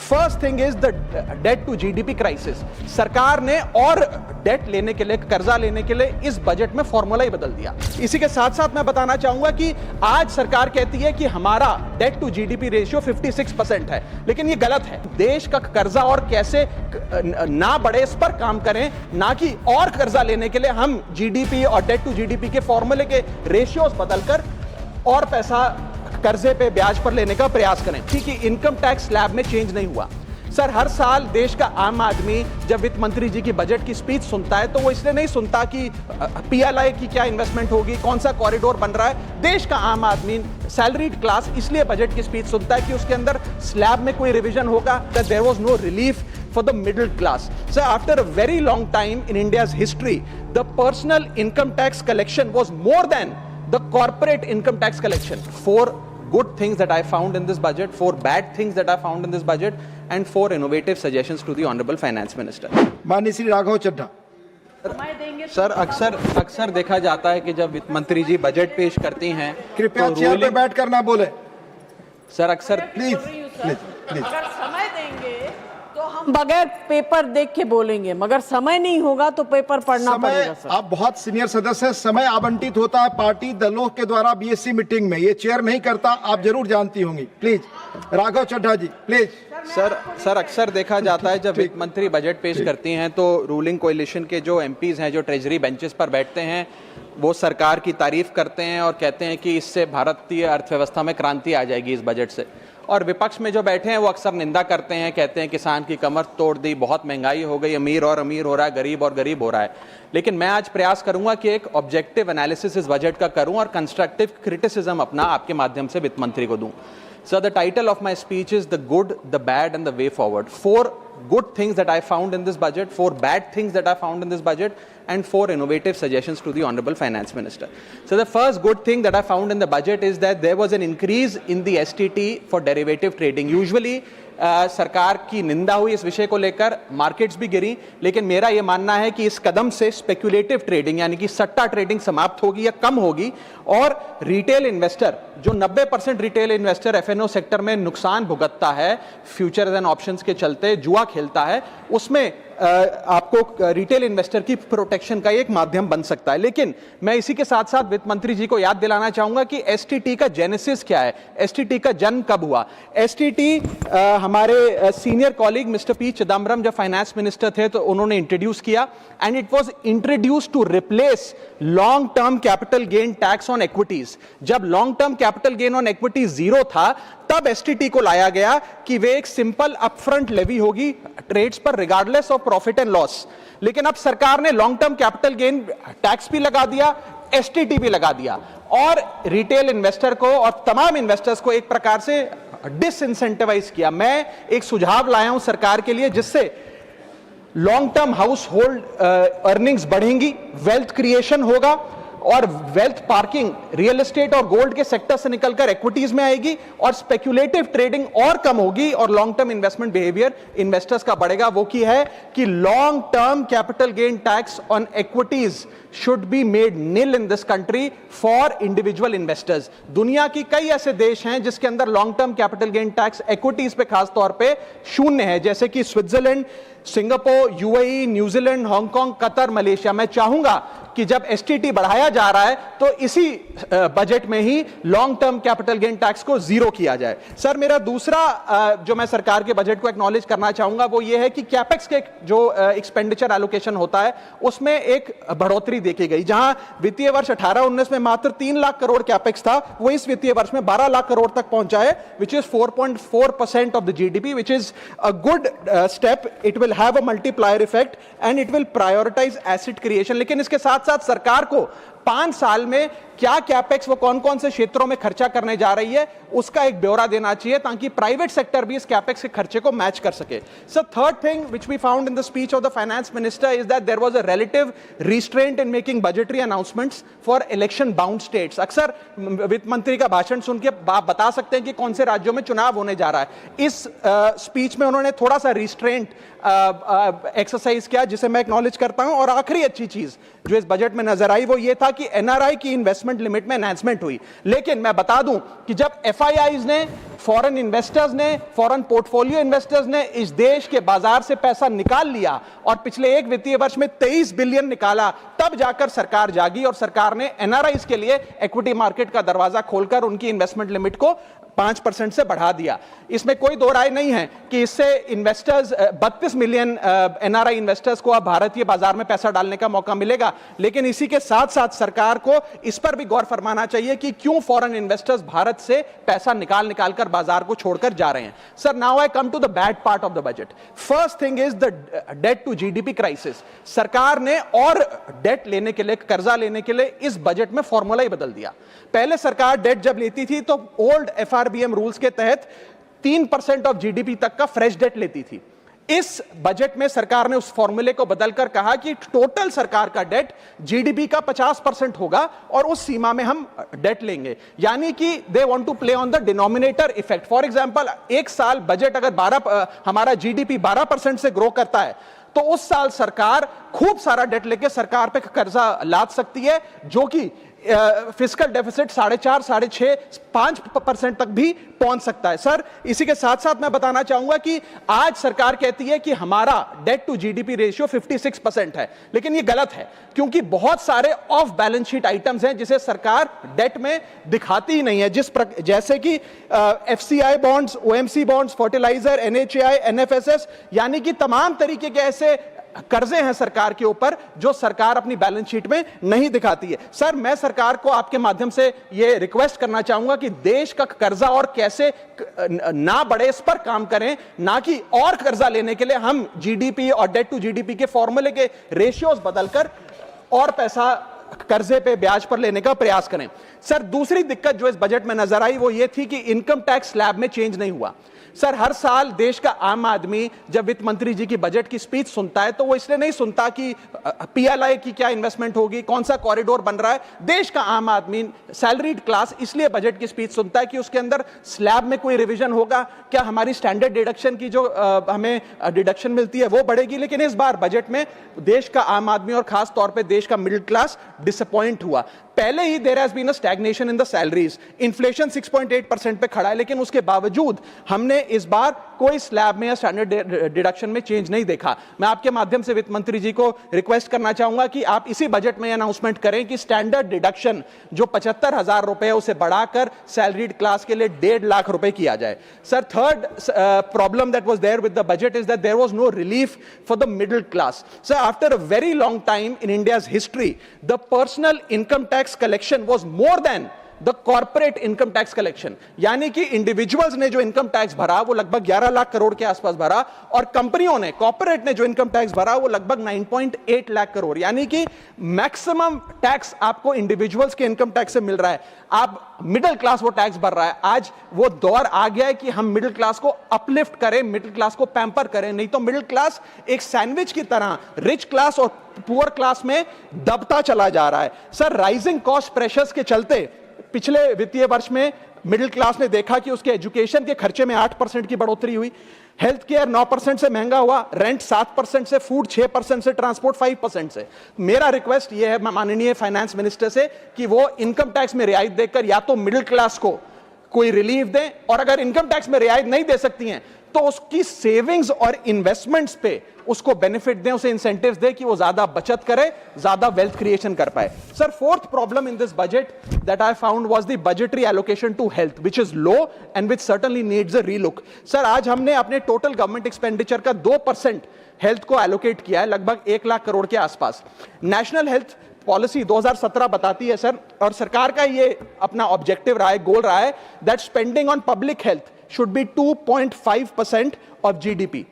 First thing is the debt to GDP crisis. सरकार ने और डेट लेने के लिए, कर्जा लेने के लिए इस बजट में फॉर्मूला ही बदल दिया। इसी के साथ साथ मैं बताना चाहूंगा कि आज सरकार कहती है कि हमारा डेट टू जीडीपी रेशियो 56% है, लेकिन ये गलत है। देश का कर्जा और कैसे ना बढ़े इस पर काम करें, ना कि और कर्जा लेने के लिए हम जीडीपी और डेट टू जीडीपी के फॉर्मूले के रेशियोज बदलकर और पैसा कर्जे पे ब्याज पर लेने का प्रयास करें। ठीक है, इनकम टैक्स स्लैब में चेंज नहीं हुआ। सर, हर साल देश का आम आदमी जब वित्त मंत्री जी की बजट की स्पीच सुनता है तो वो इसलिए नहीं सुनता कि पीएलआई की क्या इन्वेस्टमेंट होगी, कौन सा कॉरिडोर बन रहा है। देश का आम आदमी, सैलरीड क्लास, इसलिए बजट की स्पीच सुनता है कि उसके अंदर स्लैब में कोई रिवीजन होगा, that there was no relief for the middle class. So after a very long time in India's history, the personal income tax collection was more than the corporate income tax collection. 4 good things that I found in this budget, 4 bad things that I found in this budget, and 4 innovative suggestions to the Honorable Finance Minister. माननीय Shri Raghav Chadha. Sir, अक्सर देखा जाता है कि जब वित्त मंत्री जी budget पेश करती हैं, कृपया चेयर पे बैठ कर ना बोले। सर, अक्सर प्लीज। अगर समय देंगे तो हम बगैर पेपर देख के बोलेंगे, मगर समय नहीं होगा तो पेपर पढ़ना पड़ेगा। सर, आप बहुत सीनियर सदस्य हैं, समय आवंटित होता है पार्टी दलों के द्वारा बीएससी मीटिंग में, ये चेयर नहीं करता, आप जरूर जानती होंगी। Please Raghav Chadha ji, please. Sir, अक्सर देखा जाता है जब वित्त मंत्री बजट पेश करती हैं तो रूलिंग कोalition के जो एमपीज हैं, जो ट्रेजरी बेंचेस पर बैठते हैं, वो सरकार की तारीफ करते हैं और कहते हैं कि इससे भारतीय अर्थव्यवस्था में क्रांति आ जाएगी इस बजट से। और विपक्ष में जो बैठे हैं वो अक्सर निंदा करते हैं, कहते हैं किसान की कमर तोड़ दी, बहुत महंगाई हो गई, अमीर और अमीर हो रहा है, गरीब और गरीब हो रहा है। लेकिन मैं आज प्रयास करूंगा कि एक ऑब्जेक्टिव एनालिसिस इस बजट का करूं और कंस्ट्रक्टिव क्रिटिसिज्म अपना आपके माध्यम से वित्त मंत्री को दूं। So the title of my speech is The Good, the Bad and the Way Forward. 4 good things that I found in this budget, 4 bad things that I found in this budget, and 4 innovative suggestions to the Honorable Finance Minister. So the first good thing that I found in the budget is that there was an increase in the STT for derivative trading. Usually सरकार की निंदा हुई इस विषय को लेकर, markets भी गिरी, लेकिन मेरा यह मानना है कि इस कदम से स्पेक्युलेटिव ट्रेडिंग यानी कि सट्टा ट्रेडिंग समाप्त होगी या कम होगी और रिटेल इन्वेस्टर, जो 90% रिटेल इन्वेस्टर एफएनओ सेक्टर में नुकसान भुगतता है, फ्यूचर्स एंड ऑप्शंस के चलते जुआ खेलता है, उसमें आपको रिटेल इन्वेस्टर की प्रोटेक्शन का एक माध्यम बन सकता है। लेकिन मैं इसी के साथ साथ वित्त मंत्री जी को याद दिलाना चाहूंगा कि एसटीटी का जेनेसिस क्या है, एसटीटी का जन्म कब हुआ। एसटीटी हमारे senior colleague mister P Chidambaram जब फाइनेंस मिनिस्टर थे तो उन्होंने इंट्रोड्यूस किया, and it was introduce to replace long term capital gain tax on equities. जब long term capital gain on equity 0 था, तब एसटीटी को लाया गया कि वे एक सिंपल अपफ्रंट लेवी होगी ट्रेड्स पर regardless of profit and loss. लेकिन अब सरकार ने long term capital gain tax भी लगा दिया, एसटीटी भी लगा दिया और रिटेल इन्वेस्टर को और तमाम इन्वेस्टर्स को एक प्रकार से डिसइंसेंटिवाइज किया। मैं एक सुझाव लाया हूं सरकार के लिए जिससे long term house hold earnings बढ़ेंगी, वेल्थ क्रिएशन होगा और वेल्थ पार्किंग रियल एस्टेट और गोल्ड के सेक्टर से निकलकर इक्विटीज में आएगी और स्पेक्युलेटिव ट्रेडिंग और कम होगी और long term investment behaviour investors का बढ़ेगा। वो की है कि long term capital gain tax on equities should be made nil in this country for individual investors. दुनिया की कई ऐसे देश हैं जिसके अंदर long term capital gain tax equities पे खास तौर पे शून्य है, जैसे कि Switzerland, Singapore, UAE, New Zealand, Hong Kong, Qatar, Malaysia. मैं चाहूंगा कि जब एसटीटी बढ़ाया जा रहा है तो इसी बजट में ही long term capital gain tax को 0 किया जाए। सर, मेरा दूसरा जो मैं सरकार के बजट को एक्नॉलेज करना चाहूंगा वो ये है कि कैपेक्स के जो एक्सपेंडिचर एलोकेशन होता है उसमें एक बढ़ोतरी देखी गई। जहां वित्तीय वर्ष 18-19 में मात्र 3 लाख करोड़ कैपेक्स था, वो इस वित्तीय वर्ष में 12 लाख करोड़ तक पहुंचा है, which is 4.4% of the GDP, which is a good step. It will have a multiplier effect and it will prioritise asset creation. लेकिन इसके साथ साथ सरकार को 5 साल में क्या कैपेक्स वो कौन कौन से क्षेत्रों में खर्चा करने जा रही है उसका एक ब्यौरा देना चाहिए ताकि प्राइवेट सेक्टर भी इस कैपेक्स के खर्चे को मैच कर सके। So third thing which we found in the speech of the finance minister is that there was a relative restraint in making budgetary announcements for election bound states. अक्सर वित्त मंत्री का भाषण सुन के आप बता सकते हैं कि कौन से राज्यों में चुनाव होने जा रहा है। इस स्पीच में उन्होंने थोड़ा सा रिस्ट्रेंट एक्सरसाइज किया जिसे मैं एक्नॉलेज करता हूं। और आखिरी अच्छी चीज जो इस बजट में नजर आई वो ये था कि एनआरआई की इन्वेस्टमेंट लिमिट में एनहांसमेंट हुई, लेकिन मैं बता दूं कि जब एफआईआईज ने, फॉरेन इन्वेस्टर्स ने, फॉरेन पोर्टफोलियो इन्वेस्टर्स ने इस देश के बाजार से पैसा निकाल लिया और पिछले एक वित्तीय वर्ष में 23 बिलियन निकाला, तब जाकर सरकार जागी और सरकार ने एनआरआईज के लिए इक्विटी मार्केट का दरवाजा खोलकर उनकी इन्वेस्टमेंट लिमिट को 5% से बढ़ा दिया। इसमें कोई दो राय नहीं है कि इससे इन्वेस्टर्स 32 मिलियन एनआरआई इन्वेस्टर्स को अब भारतीय बाजार में पैसा डालने का मौका मिलेगा, लेकिन इसी के साथ साथ सरकार को इस पर भी गौर फरमाना चाहिए कि क्यों फॉरेन इन्वेस्टर्स भारत से पैसा निकाल कर बाजार को छोड़कर जा रहे हैं। Sir, now I come to the bad part of the budget. First thing is the debt to GDP crisis. सरकार ने और डेट लेने के लिए, कर्जा लेने के लिए इस बजट में फॉर्मूला ही बदल दिया। पहले सरकार डेट जब लेती थी तो ओल्ड एफआरबीएम रूल्स के तहत 3% ऑफ जीडीपी तक का फ्रेश डेट लेती थी। इस बजट में सरकार ने उस फॉर्मूले को बदलकर कहा कि टोटल सरकार का डेट जीडीपी का 50% होगा और उस सीमा में हम डेट लेंगे, यानी कि they want to play on the denominator effect. For example, एक साल बजट अगर हमारा जीडीपी 12% से ग्रो करता है तो उस साल सरकार खूब सारा डेट लेके सरकार पे कर्जा लाद सकती है, जो कि फिस्कल डेफिसिट 4.5, 6.5, 5% तक भी पहुंच सकता है। सर, इसी के साथ साथ मैं बताना चाहूंगा कि आज सरकार कहती है कि हमारा डेट टू जीडीपी रेशियो 56% है, लेकिन ये गलत है, क्योंकि बहुत सारे ऑफ बैलेंस शीट आइटम्स हैं जिसे सरकार डेट में दिखाती ही नहीं है, जैसे कि FCI bonds, OMC bonds, fertiliser, NHAI, NFSS, यानी कि तमाम तरीके के ऐसे कर्जे हैं सरकार के ऊपर जो सरकार अपनी बैलेंस शीट में नहीं दिखाती है। सर, मैं सरकार को आपके माध्यम से यह रिक्वेस्ट करना चाहूंगा कि देश का कर्जा और कैसे ना बढ़े इस पर काम करें, ना कि और कर्जा लेने के लिए हम जीडीपी और डेट टू जीडीपी के फॉर्मूले के रेशियोज बदलकर और पैसा कर्जे पे ब्याज पर लेने का प्रयास करें। सर, दूसरी दिक्कत जो इस बजट में नजर आई वो ये थी कि इनकम टैक्स स्लैब में चेंज नहीं हुआ। सर, हर साल देश का आम आदमी जब वित्त मंत्री जी की बजट की स्पीच सुनता है तो वो इसलिए नहीं सुनता कि पीएलआई की क्या इन्वेस्टमेंट होगी, कौन सा कॉरिडोर बन रहा है। देश का आम आदमी, सैलरीड क्लास, इसलिए बजट की स्पीच सुनता है कि उसके अंदर स्लैब में कोई रिवीजन होगा, क्या हमारी स्टैंडर्ड डिडक्शन की जो हमें डिडक्शन मिलती है वो बढ़ेगी। लेकिन इस बार बजट में देश का आम आदमी और खास तौर पर देश का मिडिल क्लास डिसअपॉइंट हुआ। पहले ही there has been a stagnation in the salaries, inflation 6.8% पे खड़ा है, लेकिन उसके बावजूद हमने इस बार कोई स्लैब में या स्टैंडर्ड डिडक्शन में चेंज नहीं देखा। मैं आपके माध्यम से वित्त मंत्री जी को रिक्वेस्ट करना चाहूंगा कि आप इसी बजट में अनाउंसमेंट करें कि स्टैंडर्ड डिडक्शन जो 75,000 रुपए है उसे बढ़ाकर सैलरीड क्लास के लिए 1.5 लाख रुपए किया जाए। Sir, third problem that was there with the budget is that there was no relief for the middle class. Sir, after a very long time in India's history, the personal income tax collection was more than the corporate income tax collection, यानी कि individuals ने जो income tax भरा वो लगभग 11 लाख करोड़ के आसपास भरा और कंपनियों ने, कॉर्पोरेट ने जो इनकम टैक्स भरा वो लगभग 9.8 लाख करोड़, यानी कि मैक्सिमम टैक्स आपको इंडिविजुअल्स के इनकम टैक्स से मिल रहा है। आप मिडिल क्लास वो टैक्स भर रहा है। आज वो दौर आ गया है कि हम मिडिल क्लास को अपलिफ्ट करें, मिडिल क्लास को पैम्पर करें, नहीं तो मिडिल क्लास एक सैंडविच की तरह रिच क्लास और पुअर क्लास में दबता चला जा रहा है। सर, राइजिंग कॉस्ट प्रेशर्स के चलते पिछले वित्तीय वर्ष में मिडिल क्लास ने देखा कि उसके एजुकेशन के खर्चे में 8% की बढ़ोतरी हुई, हेल्थ केयर 9% से महंगा हुआ, रेंट 7% से, फूड 6% से, ट्रांसपोर्ट 5% से। मेरा रिक्वेस्ट यह है माननीय फाइनेंस मिनिस्टर से कि वो इनकम टैक्स में रियायत देकर या तो मिडिल क्लास को कोई रिलीफ दें, और अगर इनकम टैक्स में रियायत नहीं दे सकती हैं तो उसकी सेविंग्स और इन्वेस्टमेंट्स पे उसको बेनिफिट दें, उसे इंसेंटिव्स दें कि वो ज्यादा बचत करे, ज्यादा वेल्थ क्रिएशन कर पाए। Sir, fourth problem in this budget that I found was the budgetary allocation to health, which is low and which certainly needs a relook. Sir, आज हमने अपने टोटल गवर्नमेंट एक्सपेंडिचर का 2% हेल्थ को allocate किया है, लगभग 1 लाख करोड़ के आसपास। नेशनल हेल्थ पॉलिसी 2017 बताती है सर, और सरकार का ये अपना ऑब्जेक्टिव रहा है, गोल रहा है, that spending on public health should be 2.5% of GDP.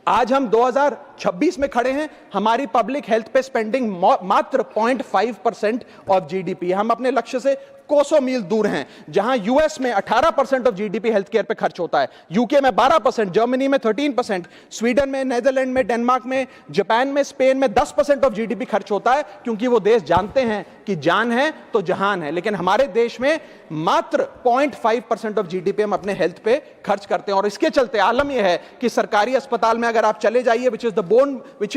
आज हम 2026 में खड़े हैं, हमारी पब्लिक हेल्थ पे स्पेंडिंग मात्र 0.5% ऑफ जीडीपी। हम अपने लक्ष्य से कोसों मील दूर हैं। जहां यूएस में 18% ऑफ जीडीपी हेल्थ केयर पे खर्च होता है, यूके में 12%, जर्मनी में 13%, स्वीडन में, नेदरलैंड में, डेनमार्क में, जापान में, स्पेन में 10% ऑफ जीडीपी खर्च होता है, क्योंकि वो देश जानते हैं कि जान है तो जहान है। लेकिन हमारे देश में मात्र 0.5% ऑफ जीडीपी हम अपने हेल्थ पे खर्च करते हैं, और इसके चलते आलम यह है कि सरकारी अस्पताल में अगर आप चले जाइए, which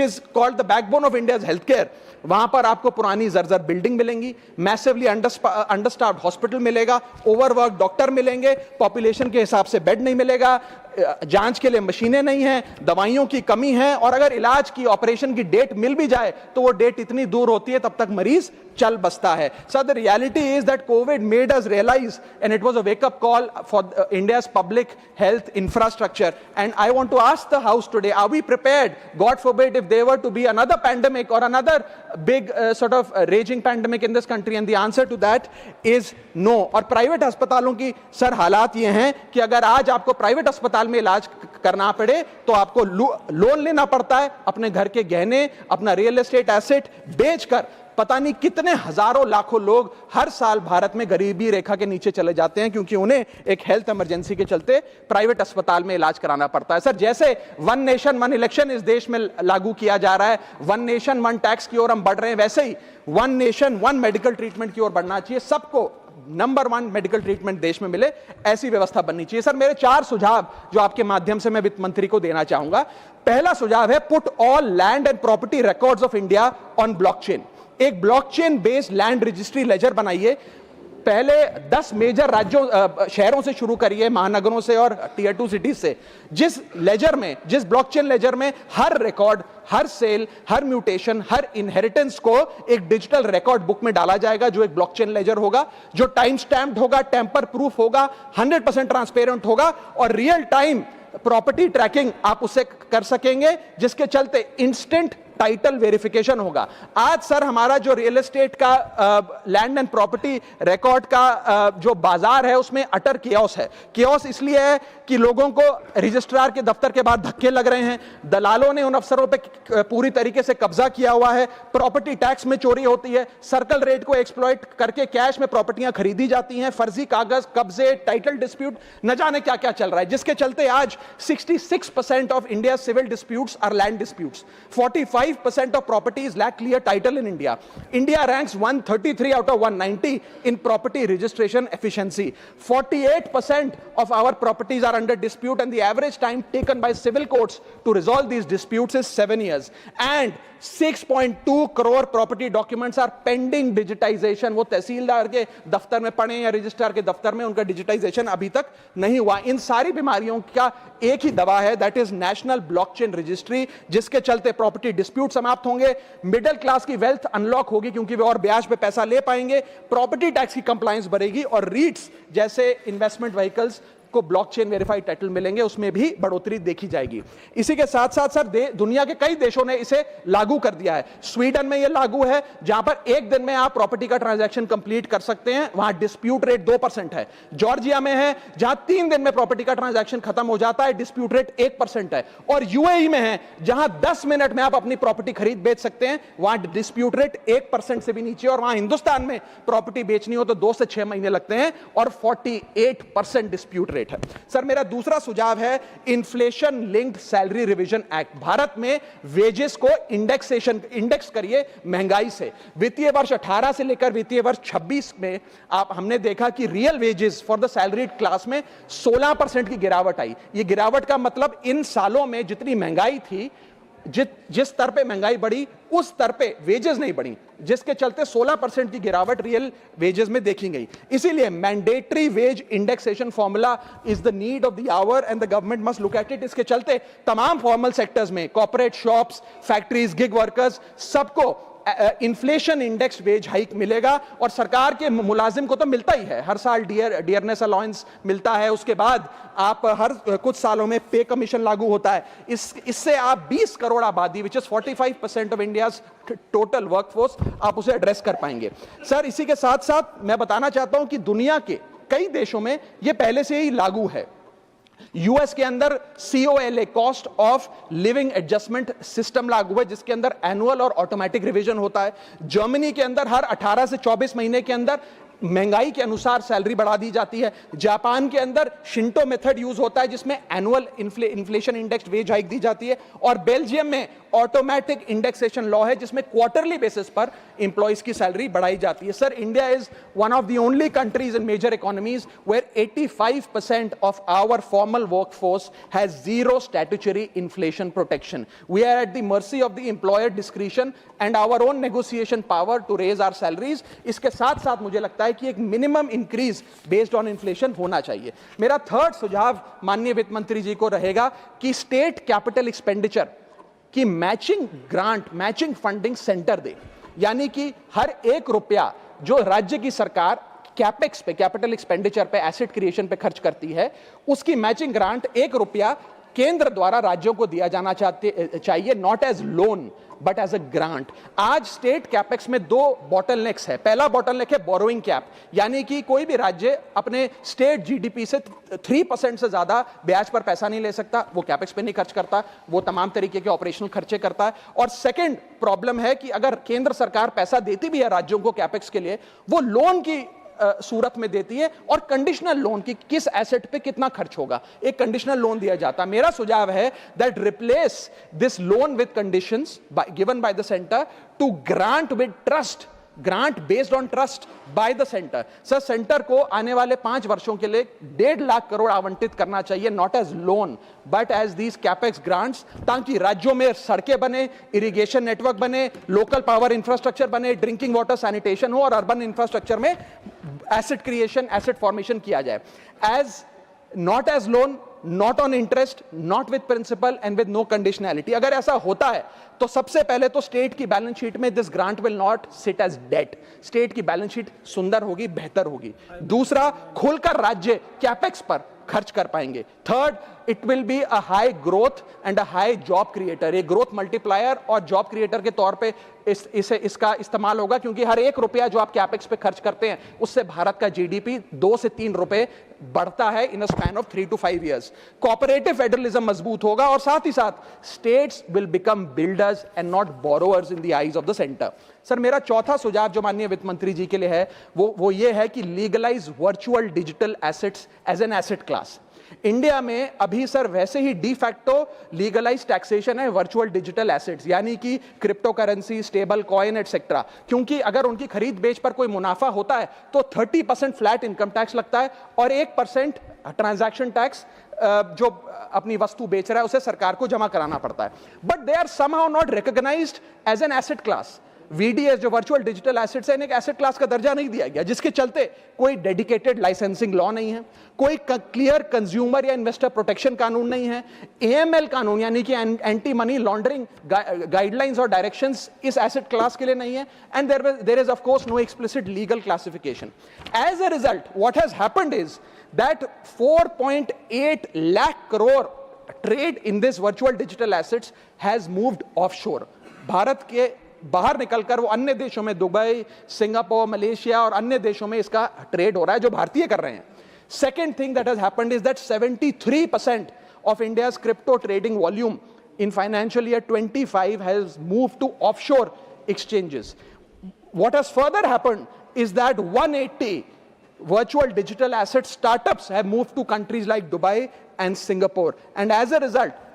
is called the backbone of India's health care, वहां पर आपको पुरानी जर्जर बिल्डिंग मिलेंगी, मैसिवली अंडरस्टाफ्ड हॉस्पिटल मिलेगा, ओवरवर्क डॉक्टर मिलेंगे, पॉपुलेशन के हिसाब से बेड नहीं मिलेगा, जांच के लिए मशीनें नहीं हैं, दवाइयों की कमी है, और अगर इलाज की, ऑपरेशन की डेट मिल भी जाए तो वो डेट इतनी दूर होती है तब तक मरीज चल बसता है। Sir, the reality is that Covid made us realise, and it was a wakeup call for India's public health infrastructure, and I want to ask the house today, are we prepared, God forbid, if there were to be another pandemic or another big sort of raging pandemic in this country, and the answer to that is no। और private अस्पतालों की sir हालात ये हैं कि अगर आज आपको प्राइवेट अस्पताल में इलाज करना पड़े तो आपको लोन लेना पड़ता है, अपने घर के गहने, अपना रियल एस्टेट एसेट बेचकर पता नहीं कितने हजारों लाखों लोग हर साल भारत में गरीबी रेखा के नीचे चले जाते हैं, क्योंकि उन्हें एक हेल्थ इमरजेंसी के चलते प्राइवेट अस्पताल में इलाज कराना पड़ता है। सर, जैसे वन नेशन वन इलेक्शन इस देश में लागू किया जा रहा है, वन नेशन वन टैक्स की ओर हम बढ़ रहे हैं, वैसे ही one nation one medical treatment की ओर बढ़ना चाहिए। सबको नंबर 1 मेडिकल ट्रीटमेंट देश में मिले, ऐसी व्यवस्था बननी चाहिए। सर, मेरे 4 सुझाव जो आपके माध्यम से मैं वित्त मंत्री को देना चाहूंगा। पहला सुझाव है, put all land and property records of India on blockchain. एक blockchain based land registry ledger बनाइए। पहले 10 मेजर राज्यों शहरों से शुरू करिए, महानगरों से और टियर 2 सिटीज से, जिस ब्लॉकचेन लेजर में हर रिकॉर्ड, हर सेल, हर म्यूटेशन, हर इनहेरिटेंस को एक डिजिटल रिकॉर्ड बुक में डाला जाएगा, जो एक ब्लॉकचेन लेजर होगा, जो टाइम स्टैम्प्ड होगा, टेम्पर प्रूफ होगा, 100% ट्रांसपेरेंट होगा, और रियल टाइम प्रॉपर्टी ट्रैकिंग आप उससे कर सकेंगे, जिसके चलते इंस्टेंट टाइटल वेरिफिकेशन होगा। आज सर, हमारा जो रियल एस्टेट का लैंड एंड प्रॉपर्टी रिकॉर्ड का जो बाजार है, उसमें अटर कियोस है। कियोस इसलिए है कि लोगों को रजिस्ट्रार के दफ्तर के बाहर धक्के लग रहे हैं, दलालों ने उन अफसरों पे पूरी तरीके से कब्जा किया हुआ है, प्रॉपर्टी टैक्स में चोरी होती है, सर्कल रेट को एक्सप्लॉइट करके कैश में प्रॉपर्टियां खरीदी जाती हैं, फर्जी कागज, कब्जे, टाइटल डिस्प्यूट, न जाने क्या क्या चल रहा है, जिसके चलते आज 66% of India civil disputes or land disputes, 45% of properties lack clear title in India. India ranks 133 out of 190 in property registration efficiency. 48% of our properties are under dispute, and the average time taken by civil courts to resolve these disputes is 7 years. And 6.2 crore property documents are pending digitization. वो तहसीलदार के दफ्तर में पड़े या registrar के दफ्तर में, उनका डिजिटाइजेशन अभी तक नहीं हुआ। इन सारी बीमारियों का एक ही दवा है, that is national blockchain registry, जिसके चलते प्रॉपर्टी डिस्प्यूट समाप्त होंगे, मिडिल क्लास की वेल्थ अनलॉक होगी, क्योंकि वे और ब्याज पे पैसा ले पाएंगे, प्रॉपर्टी टैक्स की कंप्लायंस बढ़ेगी, और रीट्स जैसे इन्वेस्टमेंट व्हीकल्स को ब्लॉकचेन वेरीफाइड टाइटल मिलेंगे, उसमें भी बढ़ोतरी देखी जाएगी। इसी के साथ साथ सर, दुनिया के कई देशों ने इसे लागू कर दिया है। स्वीडन में यह लागू है, जहां पर एक दिन में आप प्रॉपर्टी का ट्रांजैक्शन कंप्लीट कर सकते हैं, वहां डिस्प्यूट रेट 2% है। जॉर्जिया में है, जहां 3 दिन में प्रॉपर्टी का ट्रांजैक्शन खत्म हो जाता है, डिस्प्यूट रेट 1% है। और यूएई में है, जहां 10 मिनट में आप अपनी प्रॉपर्टी खरीद बेच सकते हैं, वहां डिस्प्यूट रेट 1% से भी नीचे। और वहां हिंदुस्तान में प्रॉपर्टी बेचनी हो तो 2 से 6 महीने लगते हैं, और 48% डिस्प्यूट रेट है। सर, मेरा दूसरा सुझाव है, inflation linked salary revision act. Bharat में वेजेस को इंडेक्स करिए महंगाई से। वित्तीय वर्ष 18 से लेकर वित्तीय वर्ष 26 में हमने देखा कि real wages for the salaried class में 16% की गिरावट आई। ये गिरावट का मतलब इन सालों में जितनी महंगाई थी, जिस स्तर पे महंगाई बढ़ी, उस स्तर पे वेजेस नहीं बढ़ी, जिसके चलते 16% की गिरावट रियल वेजेस में देखी गई। इसीलिए mandatory wage indexation formula is the need of the hour, and the government must look at it. इसके चलते तमाम फॉर्मल सेक्टर्स में, corporate, shops, factories, gig workers, सबको इन्फ्लेशन इंडेक्स वेज हाइक मिलेगा। और सरकार के मुलाजिम को तो मिलता ही है, हर साल डियरनेस अलाउंस मिलता है, उसके बाद आप हर कुछ सालों में पे कमीशन लागू होता है। इससे आप 20 करोड़ आबादी, which is 45% of India's total workforce, आप उसे एड्रेस कर पाएंगे। सर, इसी के साथ साथ मैं बताना चाहता हूं कि दुनिया के कई देशों में यह पहले से ही लागू है। यूएस के अंदर COLA, cost of living adjustment system लागू है, जिसके अंदर एनुअल और ऑटोमेटिक रिवीजन होता है। जर्मनी के अंदर हर 18 से 24 महीने के अंदर महंगाई के अनुसार सैलरी बढ़ा दी जाती है। जापान के अंदर शिंटो मेथड यूज होता है जिसमें annual inflation index wage hike दी जाती है, और बेल्जियम में ऑटोमेटिक इंडेक्सेशन लॉ है जिसमें क्वार्टरली बेसिस पर एम्प्लॉइज की सैलरी बढ़ाई जाती है। Sir, India is one of the only countries in major economies where 85% of our formal workforce has zero statutory inflation protection. We are at the mercy of the employer discretion and our own negotiation power to raise our salaries. इसके साथ साथ मुझे लगता है कि एक minimum increase based on inflation होना चाहिए। मेरा थर्ड सुझाव माननीय वित्त मंत्री जी को रहेगा कि स्टेट कैपिटल एक्सपेंडिचर की matching grant, matching funding centre दे, यानी कि हर 1 रुपया जो राज्य की सरकार कैपेक्स पे, कैपिटल एक्सपेंडिचर पे, एसेट क्रिएशन पे खर्च करती है, उसकी मैचिंग ग्रांट 1 रुपया केंद्र द्वारा राज्यों को दिया जाना चाहिए, not as loan but as a grant. आज स्टेट कैपेक्स में 2 बॉटलनेक्स है। पहला बॉटलनेक है बोरोइंग कैप, यानी कि कोई भी राज्य अपने स्टेट जीडीपी से 3% से ज्यादा ब्याज पर पैसा नहीं ले सकता, वो कैपेक्स पे नहीं खर्च करता, वो तमाम तरीके के ऑपरेशनल खर्चे करता है। और सेकंड प्रॉब्लम है कि अगर केंद्र सरकार पैसा देती भी है राज्यों को कैपेक्स के लिए, वो लोन की सूरत में देती है, और कंडीशनल लोन की किस एसेट पे कितना खर्च होगा, एक कंडीशनल लोन दिया जाता है। मेरा सुझाव है that replace this loan with conditions given by the centre to grant with trust, grant based on trust by the centre. Sir, centre को आने वाले 5 वर्षों के लिए 1.5 लाख करोड़ आवंटित करना चाहिए, not as loan but as these capex grants, ताकि राज्यों में सड़कें बने, इरिगेशन नेटवर्क बने, लोकल पावर इंफ्रास्ट्रक्चर बने, ड्रिंकिंग वाटर सैनिटेशन हो, और अर्बन इंफ्रास्ट्रक्चर में एसेट क्रिएशन, एसेट फॉर्मेशन किया जाए। As not as loan, not on interest, not with principal and with no conditionality. अगर ऐसा होता है तो सबसे पहले तो स्टेट की बैलेंस शीट में this grant will not sit as debt, state की बैलेंस शीट सुंदर होगी, बेहतर होगी। दूसरा, खुलकर राज्य कैपेक्स पर खर्च कर पाएंगे। Third, it will be a high growth and a high job creator, एक ग्रोथ मल्टीप्लायर और जॉब क्रिएटर के तौर पे इसका इस्तेमाल होगा, क्योंकि हर 1 रुपया जो आप कैपेक्स पे खर्च करते हैं उससे भारत का जीडीपी 2 से 3 रुपए बढ़ता है in a span of 3 to 5 years। Cooperative federalism मजबूत होगा, और साथ ही साथ states will become builders and not borrowers in the eyes of the centre. Sir, मेरा चौथा सुझाव जो माननीय वित्त मंत्री जी के लिए है वो ये है कि legalise virtual digital assets as an asset class. India में अभी सर वैसे ही डी फैक्टो लीगलाइज टैक्सेशन है वर्चुअल डिजिटल एसेट्स, यानी कि crypto currency, stable coin etcetera, क्योंकि अगर उनकी खरीद बेच पर कोई मुनाफा होता है तो 30% फ्लैट इनकम टैक्स लगता है, और 1% ट्रांजैक्शन टैक्स जो अपनी वस्तु बेच रहा है उसे सरकार को जमा कराना पड़ता है। But they are somehow not recognised as an asset class. VDS जो वर्चुअल डिजिटल एसेट्स है, एक एसेट क्लास का दर्जा नहीं दिया गया, जिसके चलते कोई डेडिकेटेड लाइसेंसिंग लॉ नहीं है, कोई क्लियर कंज्यूमर या इन्वेस्टर प्रोटेक्शन कानून नहीं है, AML कानून यानी कि एंटी मनी लॉन्ड्रिंग गाइडलाइंस और डायरेक्शंस इस एसेट क्लास के लिए नहीं है, and there is of course no explicit legal classification. As a result what has happened is that 4.8 lakh crore trade in this virtual digital assets has moved offshore. Bharat के बाहर निकलकर वो अन्य देशों में, दुबई, सिंगापुर, मलेशिया और अन्य देशों में इसका ट्रेड हो रहा है जो भारतीय कर रहे हैं। Second thing that has happened is that 73% of India's crypto trading volume in financial year 25 has moved to offshore exchanges. What has further happened is that 180 virtual digital asset startups have moved to countries like Dubai and Singapore, and as a result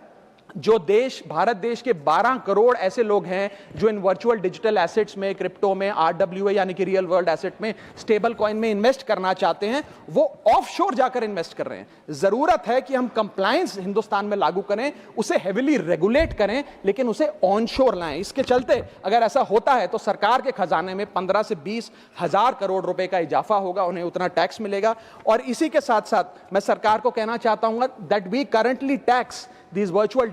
जो देश, भारत देश के 12 करोड़ ऐसे लोग हैं जो इन virtual digital assets में, crypto में, RWA यानी कि रियल वर्ल्ड एसेट में, स्टेबल कॉइन में इन्वेस्ट करना चाहते हैं, वो ऑफशोर जाकर इन्वेस्ट कर रहे हैं। जरूरत है कि हम कंप्लायंस हिंदुस्तान में लागू करें, उसे हेविली रेगुलेट करें, लेकिन उसे ऑनशोर लाएं। इसके चलते अगर ऐसा होता है तो सरकार के खजाने में 15 से 20 हजार करोड़ रुपए का इजाफा होगा, उन्हें उतना टैक्स मिलेगा। और इसी के साथ साथ मैं सरकार को कहना चाहता हूं that we currently tax these virtual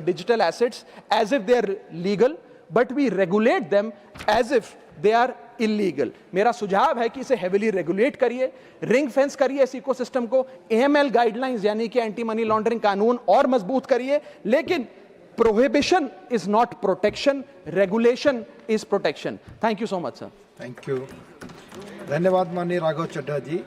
digital assets as if they are legal, but we regulate them as if they are illegal. मेरा सुझाव है कि इसे heavily regulate करिए, ring fence करिए इस इकोसिस्टम को, AML guidelines यानी कि एंटी मनी लॉन्ड्रिंग कानून और मजबूत करिए, लेकिन prohibition is not protection, regulation is protection. Thank you so much, sir. Thank you, धन्यवाद माननीय राघव चड्ढा जी।